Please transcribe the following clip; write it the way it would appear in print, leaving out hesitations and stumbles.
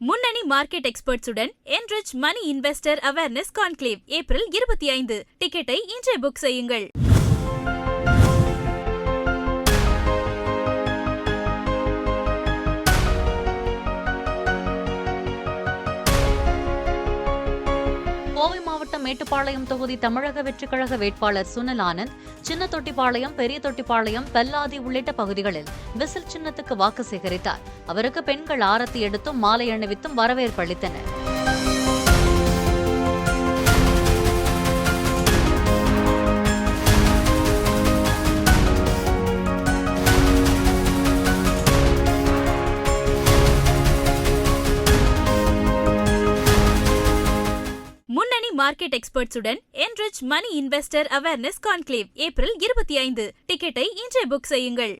முன்னணி market எக்ஸ்பர்ட்ஸுடன் enrich money investor awareness conclave April 25. டிக்கெட்டை இன்றே புக் செய்யுங்கள். கோவை மாவட்டம் மேட்டுப்பாளையம் தொகுதி தமிழக வெற்றிக் கழக வேட்பாளர் சுனில் ஆனந்த் சின்ன தொட்டிப்பாளையம், பெரிய தொட்டிப்பாளையம், பெல்லாதி உள்ளிட்ட பகுதிகளில் விசில் சின்னத்துக்கு வாக்கு சேகரித்தார். அவருக்கு பெண்கள் ஆரத்தி எடுத்தும் மாலை அணிவித்தும் வரவேற்பு அளித்தனர். முன்னணி market எக்ஸ்பர்ட்ஸுடன் enrich money investor awareness conclave April 25. டிக்கெட்டை இன்றே புக் செய்யுங்கள்.